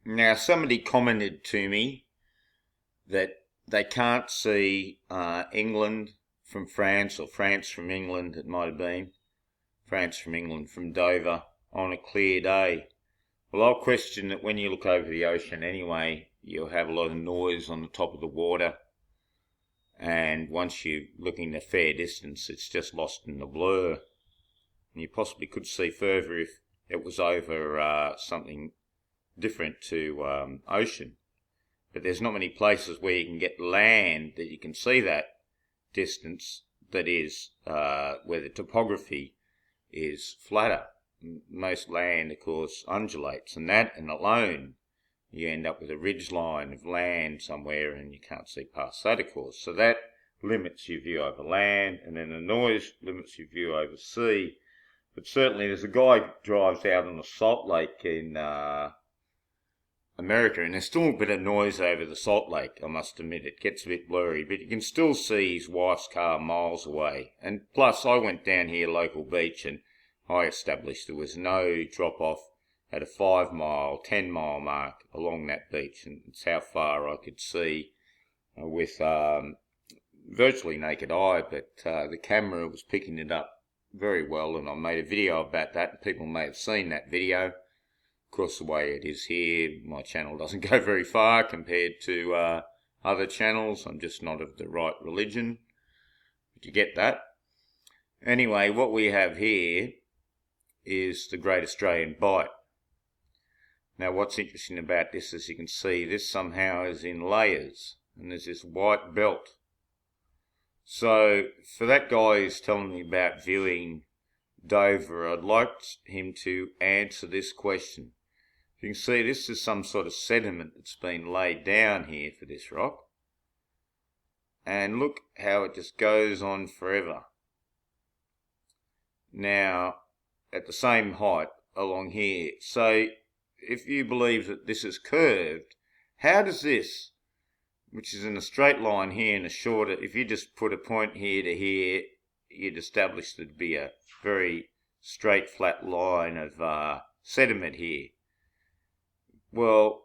Now, somebody commented to me that they can't see England from France, or France from England, it might have been. France from England from Dover on a clear day. Well, I'll question that when you look over the ocean anyway, you'll have a lot of noise on the top of the water. And once you're looking a fair distance, it's just lost in the blur. And you possibly could see further if it was over something different to ocean. But there's not many places where you can get land that you can see that distance, that is, where the topography is flatter. Most land, of course, undulates, and that and alone you end up with a ridge line of land somewhere, and you can't see past that, of course. So that limits your view over land, and then the noise limits your view over sea. But certainly there's a guy who drives out on the Salt Lake in America, and there's still a bit of noise over the Salt Lake, I must admit. It gets a bit blurry, but you can still see his wife's car miles away. And plus, I went down here, local beach, and I established there was no drop-off at a 5 mile, 10 mile mark along that beach, and it's how far I could see with virtually naked eye, but the camera was picking it up very well, and I made a video about that, and people may have seen that video. Of course, the way it is here, my channel doesn't go very far compared to other channels. I'm just not of the right religion. But you get that. Anyway, what we have here is the Great Australian Bight. Now, what's interesting about this, as you can see, this somehow is in layers, and there's this white belt. So, for that guy who's telling me about viewing Dover, I'd like him to answer this question. You can see this is some sort of sediment that's been laid down here for this rock. And look how it just goes on forever. Now, at the same height along here. So, if you believe that this is curved, how does this, which is in a straight line here and a shorter, if you just put a point here to here, you'd establish there'd be a very straight flat line of sediment here. Well,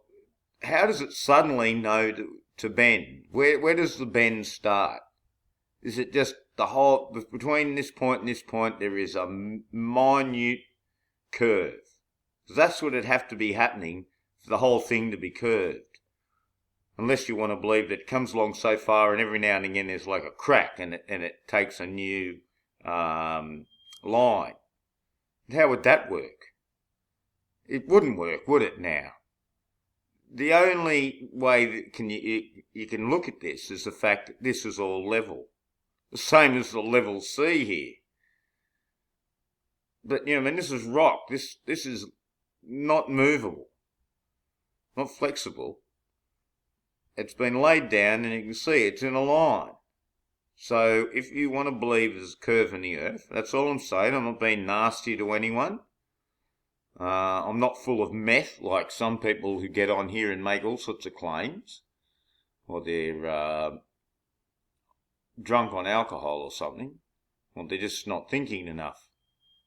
how does it suddenly know to bend? Where does the bend start? Is it just the whole, between this point and this point there is a minute curve? That's what it'd have to be happening for the whole thing to be curved. Unless you want to believe that it comes along so far and every now and again there's like a crack and it takes a new line. How would that work? It wouldn't work, would it now? The only way that you can look at this is the fact that this is all level. The same as the level sea here. But, I mean, this is rock. This is not movable, not flexible. It's been laid down, and you can see it's in a line. So if you want to believe there's a curve in the earth, that's all I'm saying. I'm not being nasty to anyone. I'm not full of meth like some people who get on here and make all sorts of claims. Or they're drunk on alcohol or something. Or they're just not thinking enough.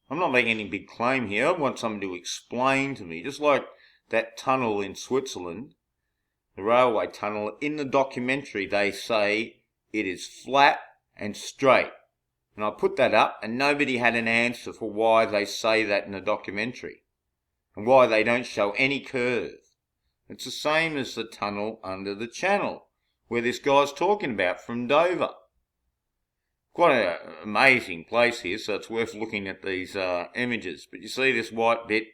I'm not making any big claim here. I want someone to explain to me, just like that tunnel in Switzerland, the railway tunnel. In the documentary they say it is flat and straight. And I put that up and nobody had an answer for why they say that in the documentary. And why they don't show any curve. It's the same as the tunnel under the channel, where this guy's talking about from Dover. Quite an amazing place here, so it's worth looking at these images. But you see this white bit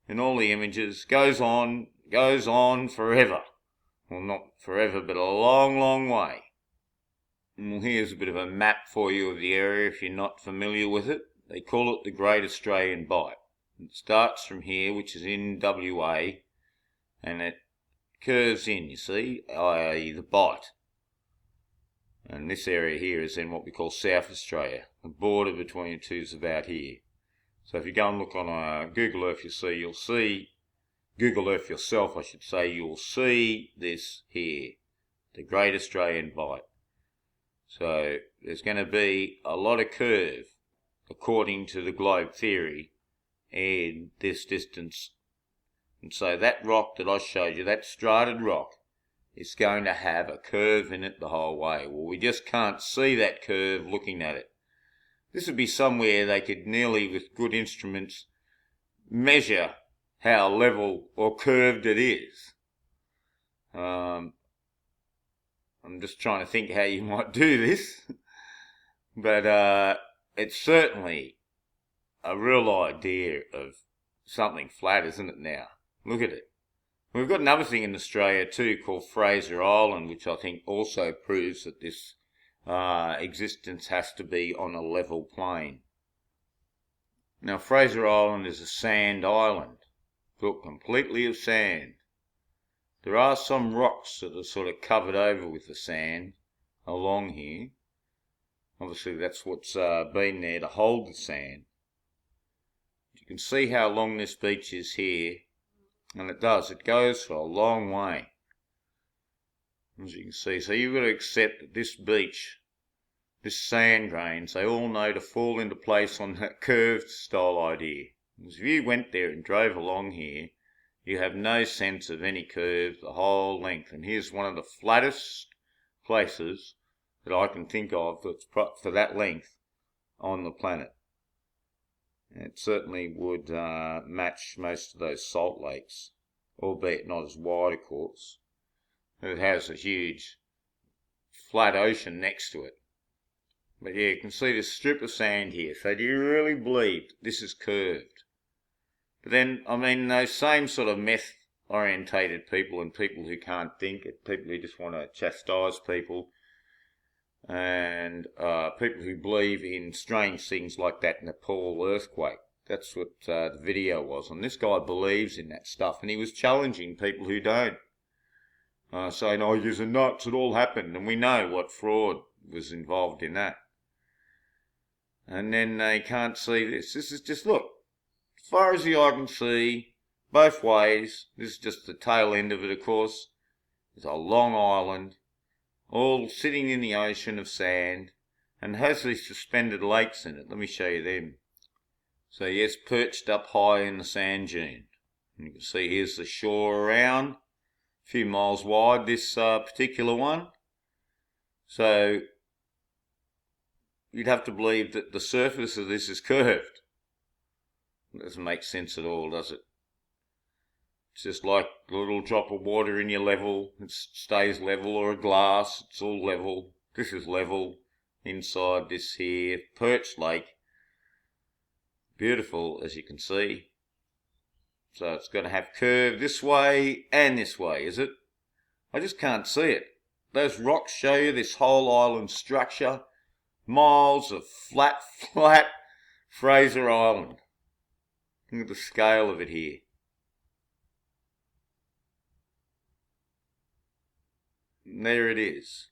in all the images goes on forever. Well, not forever, but a long, long way. Well, here's a bit of a map for you of the area if you're not familiar with it. They call it the Great Australian Bight. It starts from here, which is in WA, and it curves in, you see, i.e. the Bight. And this area here is in what we call South Australia. The border between the two is about here. So if you go and look on Google Earth, you'll see, Google Earth yourself, I should say, you'll see this here, the Great Australian Bight. So there's going to be a lot of curve, according to the globe theory, in this distance And so that rock that I showed you, that strataed rock, is going to have a curve in it the whole way. Well, we just can't see that curve looking at it. This would be somewhere they could nearly, with good instruments, measure how level or curved it is. I'm just trying to think how you might do this. But it's certainly a real idea of something flat, isn't it now? Look at it. We've got another thing in Australia too called Fraser Island, which I think also proves that this existence has to be on a level plane. Now, Fraser Island is a sand island, built completely of sand. There are some rocks that are sort of covered over with the sand along here. Obviously, that's what's been there to hold the sand. You can see how long this beach is here, and it goes for a long way, as you can see. So you've got to accept that this beach, this sand grains, they all know to fall into place on that curved style idea. Because if you went there and drove along here, you have no sense of any curve the whole length. And here's one of the flattest places that I can think of that's for that length on the planet. It certainly would match most of those salt lakes, albeit not as wide, of course. It has a huge flat ocean next to it. But yeah, you can see this strip of sand here. So do you really believe this is curved? But then, I mean, those same sort of meth-orientated people and people who can't think, people who just want to chastise people, and people who believe in strange things like that Nepal earthquake. That's what the video was. And this guy believes in that stuff, and he was challenging people who don't. Saying, oh, you're nuts, it all happened. And we know what fraud was involved in that. And then they can't see this. This is just, look, as far as the eye can see, both ways, this is just the tail end of it, of course. It's a long island, all sitting in the ocean of sand, and has these suspended lakes in it. Let me show you them. So yes, perched up high in the sand dune. And you can see here's the shore around, a few miles wide, this particular one. So you'd have to believe that the surface of this is curved. It doesn't make sense at all, does it? It's just like a little drop of water in your level. It stays level, or a glass. It's all level. This is level inside this here perched lake. Beautiful, as you can see. So it's going to have curve this way and this way, is it? I just can't see it. Those rocks show you this whole island structure. Miles of flat Fraser Island. Look at the scale of it here. And there it is.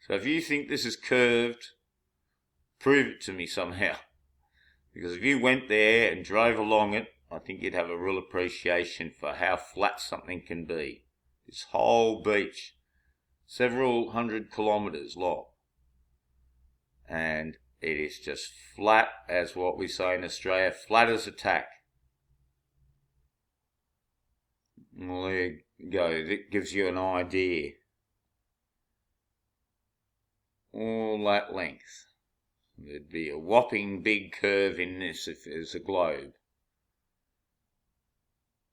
So if you think this is curved, prove it to me somehow. Because if you went there and drove along it, I think you'd have a real appreciation for how flat something can be. This whole beach, several hundred kilometres long. And it is just flat as what we say in Australia, flat as a tack. Well, there you go. It gives you an idea. All that length. There'd be a whopping big curve in this if there's a globe.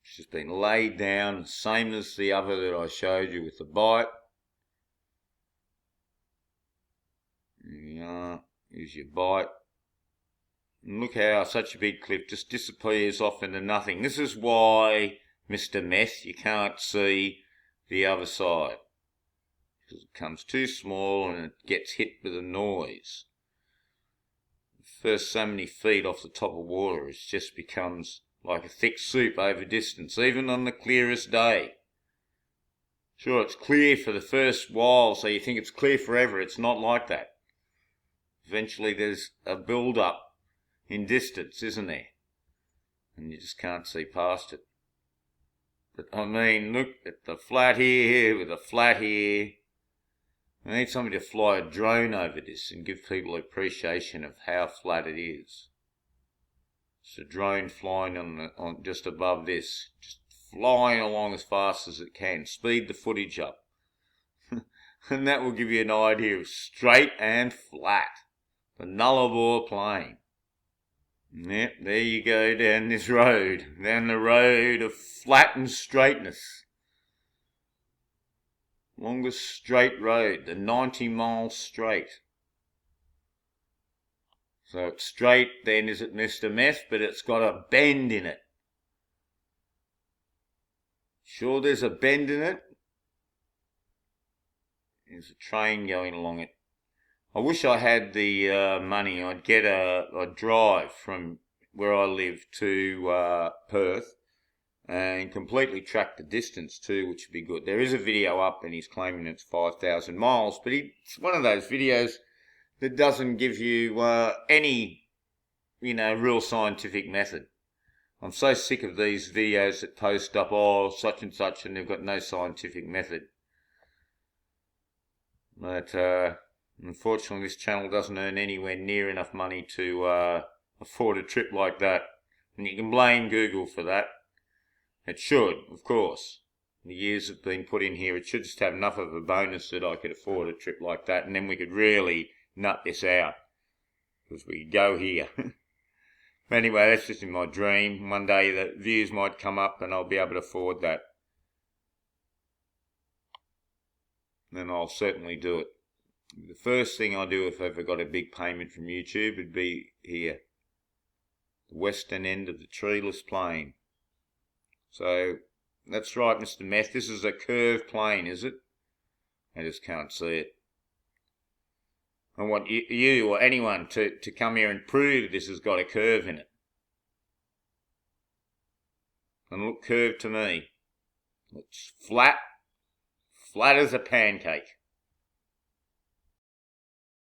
It's just been laid down, same as the other that I showed you with the bite. Here's your bite. And look how such a big cliff just disappears off into nothing. This is why, Mr. Meth, you can't see the other side. Because it becomes too small and it gets hit with a noise. First so many feet off the top of water, it just becomes like a thick soup over distance, even on the clearest day. Sure, it's clear for the first while, so you think it's clear forever. It's not like that. Eventually there's a build-up in distance, isn't there? And you just can't see past it. But I mean, look at the flat here with the flat here. I need somebody to fly a drone over this and give people appreciation of how flat it is. It's a drone flying on just above this, just flying along as fast as it can. Speed the footage up. And that will give you an idea of straight and flat. The Nullarbor Plain. Yep, there you go down this road. Down the road of flat and straightness. Longest straight road, the 90-mile straight. So it's straight, then is it Mr. Meth, but it's got a bend in it. Sure there's a bend in it? There's a train going along it. I wish I had the money. I'd drive from where I live to Perth and completely track the distance too, which would be good. There is a video up and he's claiming it's 5,000 miles, but it's one of those videos that doesn't give you any, real scientific method. I'm so sick of these videos that post up, such and such, and they've got no scientific method. But unfortunately, this channel doesn't earn anywhere near enough money to afford a trip like that. And you can blame Google for that. It should, of course. The years have been put in here. It should just have enough of a bonus that I could afford a trip like that, and then we could really nut this out. Because we could go here. But anyway, that's just in my dream. One day the views might come up and I'll be able to afford that. Then I'll certainly do it. The first thing I do if I ever got a big payment from YouTube would be here. The western end of the treeless plain. So, that's right, Mr. Meth. This is a curved plain, is it? I just can't see it. I want you or anyone to come here and prove this has got a curve in it. And look curved to me. It's flat as a pancake.